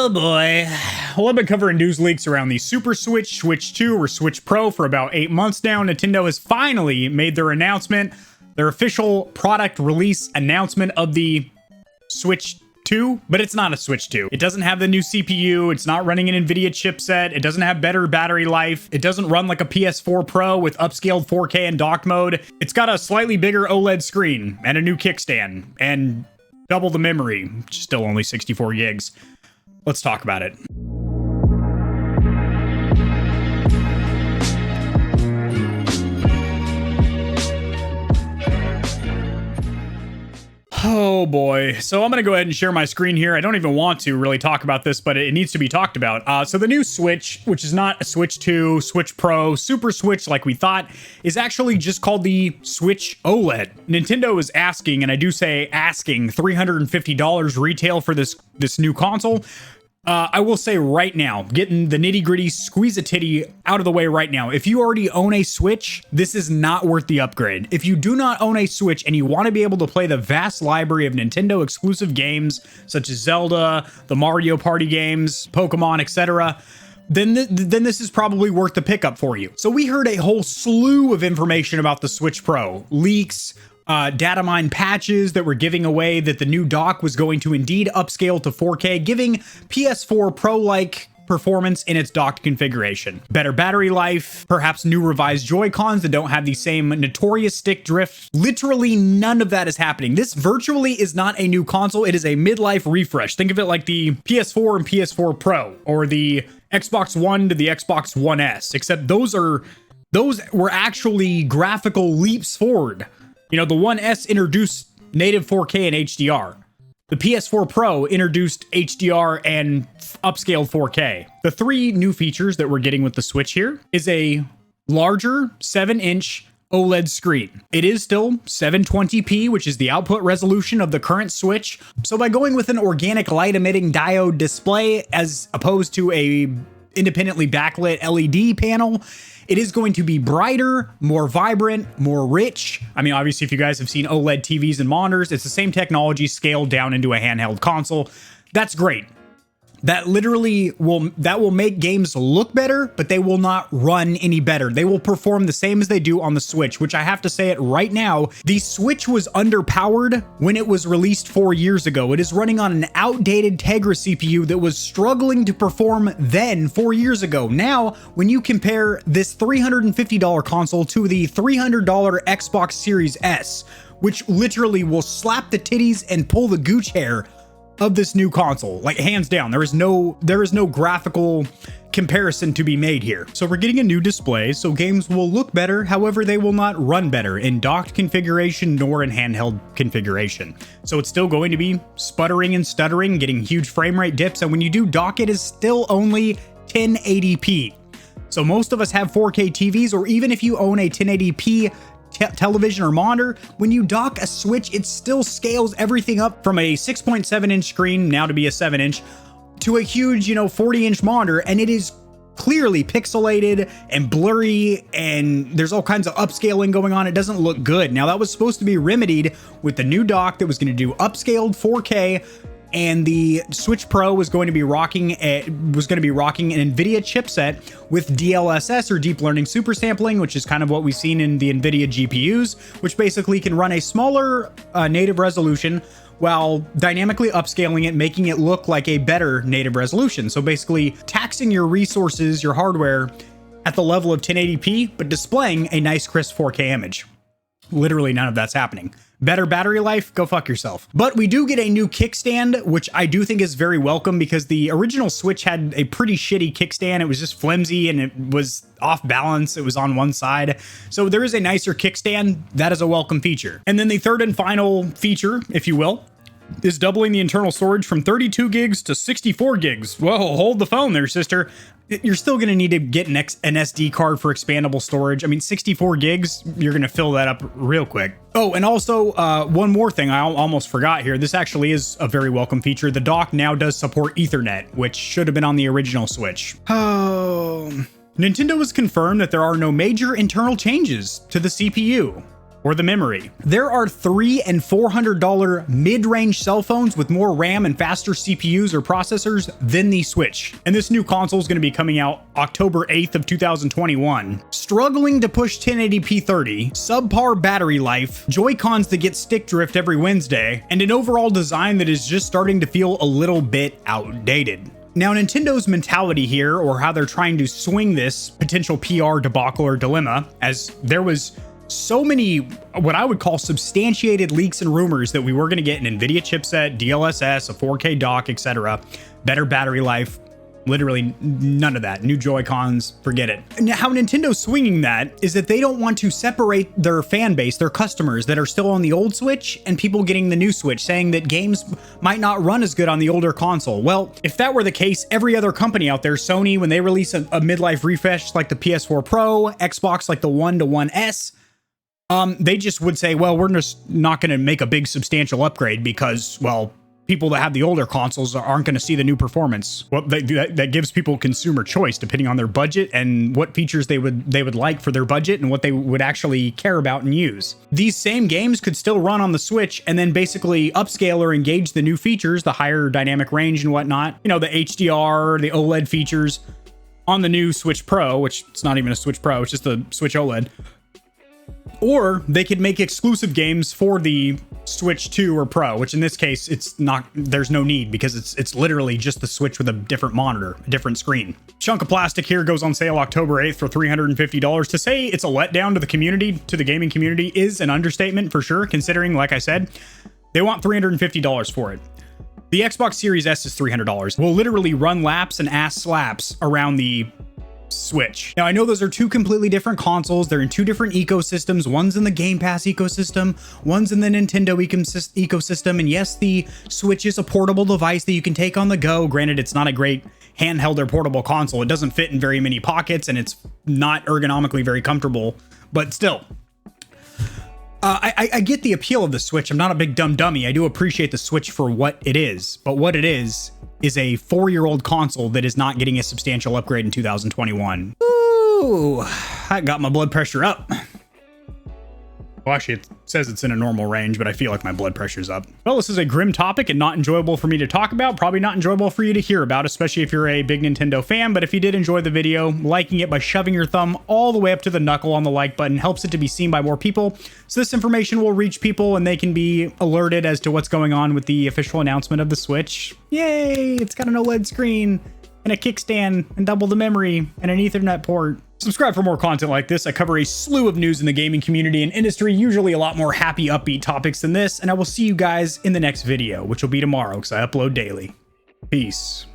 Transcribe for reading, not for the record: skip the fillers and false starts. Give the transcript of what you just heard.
Oh boy. Well, I've been covering news leaks around the Super Switch, Switch 2, or Switch Pro for about 8 months now. Nintendo has finally made their announcement, their official product release announcement of the Switch 2, but it's not a Switch 2. It doesn't have the new CPU. It's not running an NVIDIA chipset. It doesn't have better battery life. It doesn't run like a PS4 Pro with upscaled 4K and docked mode. It's got a slightly bigger OLED screen and a new kickstand and double the memory, which is still only 64 gigs. Let's talk about it. Oh boy. So I'm going to go ahead and share my screen here. I don't even want to really talk about this, but it needs to be talked about. So the new Switch, which is not a Switch 2, Switch Pro, Super Switch like we thought, is actually just called the Switch OLED. Nintendo is asking, and I do say asking, $350 retail for this new console. I will say right now, getting the nitty gritty squeeze a titty out of the way right now. If you already own a Switch, this is not worth the upgrade. If you do not own a Switch and you want to be able to play the vast library of Nintendo exclusive games, such as Zelda, the Mario Party games, Pokemon, etc., then this is probably worth the pickup for you. So we heard a whole slew of information about the Switch Pro, leaks, data mine patches that were giving away that the new dock was going to indeed upscale to 4K, giving PS4 Pro-like performance in its docked configuration. Better battery life, perhaps new revised Joy-Cons that don't have the same notorious stick drift. Literally none of that is happening. This virtually is not a new console. It is a midlife refresh. Think of it like the PS4 and PS4 Pro, or the Xbox One to the Xbox One S, except those were actually graphical leaps forward. You know, the One S introduced native 4K and HDR. The PS4 Pro introduced HDR and upscaled 4K. The three new features that we're getting with the Switch here is a larger 7-inch OLED screen. It is still 720p, which is the output resolution of the current Switch. So by going with an organic light emitting diode display as opposed to a independently backlit LED panel, it is going to be brighter, more vibrant, more rich. I mean, obviously, if you guys have seen OLED TVs and monitors, it's the same technology scaled down into a handheld console. That's great. That literally will make games look better, but they will not run any better. They will perform the same as they do on the Switch, which I have to say it right now, the Switch was underpowered when it was released 4 years ago. It is running on an outdated Tegra CPU that was struggling to perform then 4 years ago. Now, when you compare this $350 console to the $300 Xbox Series S, which literally will slap the titties and pull the gooch hair of this new console, like hands down, there is no graphical comparison to be made here. So we're getting a new display, so games will look better. However, they will not run better in docked configuration nor in handheld configuration. So it's still going to be sputtering and stuttering, getting huge frame rate dips, and when you do dock, it is still only 1080p. So most of us have 4K TVs, or even if you own a 1080p television or monitor, when you dock a Switch, it still scales everything up from a 6.7-inch screen, now to be a 7-inch, to a huge, 40-inch monitor, and it is clearly pixelated and blurry, and there's all kinds of upscaling going on. It doesn't look good. Now, that was supposed to be remedied with the new dock that was going to do upscaled 4K, and the Switch Pro was going to be rocking an NVIDIA chipset with DLSS, or deep learning super sampling, which is kind of what we've seen in the NVIDIA GPUs, which basically can run a smaller native resolution while dynamically upscaling it, making it look like a better native resolution. So basically taxing your resources, your hardware, at the level of 1080p, but displaying a nice crisp 4K image. Literally none of that's happening. Better battery life? Go fuck yourself. But we do get a new kickstand, which I do think is very welcome, because the original Switch had a pretty shitty kickstand. It was just flimsy and it was off balance. It was on one side. So there is a nicer kickstand. That is a welcome feature. And then the third and final feature, if you will, is doubling the internal storage from 32 gigs to 64 gigs. Whoa, hold the phone there, sister. You're still going to need to get an SD card for expandable storage. I mean, 64 gigs, you're going to fill that up real quick. Oh, and also one more thing I almost forgot here. This actually is a very welcome feature. The dock now does support Ethernet, which should have been on the original Switch. Oh, Nintendo has confirmed that there are no major internal changes to the CPU. or the memory. There are $300 and $400 mid-range cell phones with more RAM and faster CPUs or processors than the Switch. And this new console is going to be coming out October 8th of 2021. Struggling to push 1080p 30, subpar battery life, Joy-Cons that get stick drift every Wednesday, and an overall design that is just starting to feel a little bit outdated. Now, Nintendo's mentality here, or how they're trying to swing this potential PR debacle or dilemma, as there was so many what I would call substantiated leaks and rumors that we were going to get an NVIDIA chipset, DLSS, a 4K dock, etc., better battery life. Literally none of that. New Joy-Cons, forget it. Now, how Nintendo's swinging that is that they don't want to separate their fan base, their customers that are still on the old Switch and people getting the new Switch, saying that games might not run as good on the older console. Well, if that were the case, every other company out there, Sony, when they release a midlife refresh like the PS4 Pro, Xbox like the One to One S, they just would say, well, we're just not going to make a big substantial upgrade because, well, people that have the older consoles aren't going to see the new performance. Well, that gives people consumer choice depending on their budget and what features they would like for their budget and what they would actually care about and use. These same games could still run on the Switch and then basically upscale or engage the new features, the higher dynamic range and whatnot, you know, the HDR, the OLED features on the new Switch Pro, which it's not even a Switch Pro, it's just the Switch OLED. Or they could make exclusive games for the Switch 2 or Pro, which in this case, it's not, there's no need because it's literally just the Switch with a different monitor, a different screen. Chunk of plastic here goes on sale October 8th for $350. To say it's a letdown to the community, to the gaming community, is an understatement for sure, considering, like I said, they want $350 for it. The Xbox Series S is $300. Will literally run laps and ass slaps around the Switch. Now, I know those are two completely different consoles. They're in two different ecosystems. One's in the Game Pass ecosystem, one's in the Nintendo ecosystem. And yes, the Switch is a portable device that you can take on the go. Granted, it's not a great handheld or portable console. It doesn't fit in very many pockets and it's not ergonomically very comfortable, but still. I get the appeal of the Switch. I'm not a big dumb dummy. I do appreciate the Switch for what it is, but what it is a 4-year-old console that is not getting a substantial upgrade in 2021. Ooh, that got my blood pressure up. Well, actually, it says it's in a normal range, but I feel like my blood pressure's up. Well, this is a grim topic and not enjoyable for me to talk about. Probably not enjoyable for you to hear about, especially if you're a big Nintendo fan. But if you did enjoy the video, liking it by shoving your thumb all the way up to the knuckle on the like button helps it to be seen by more people. So this information will reach people and they can be alerted as to what's going on with the official announcement of the Switch. Yay! It's got an OLED screen and a kickstand and double the memory and an Ethernet port. Subscribe for more content like this. I cover a slew of news in the gaming community and industry, usually a lot more happy, upbeat topics than this, and I will see you guys in the next video, which will be tomorrow because I upload daily. Peace.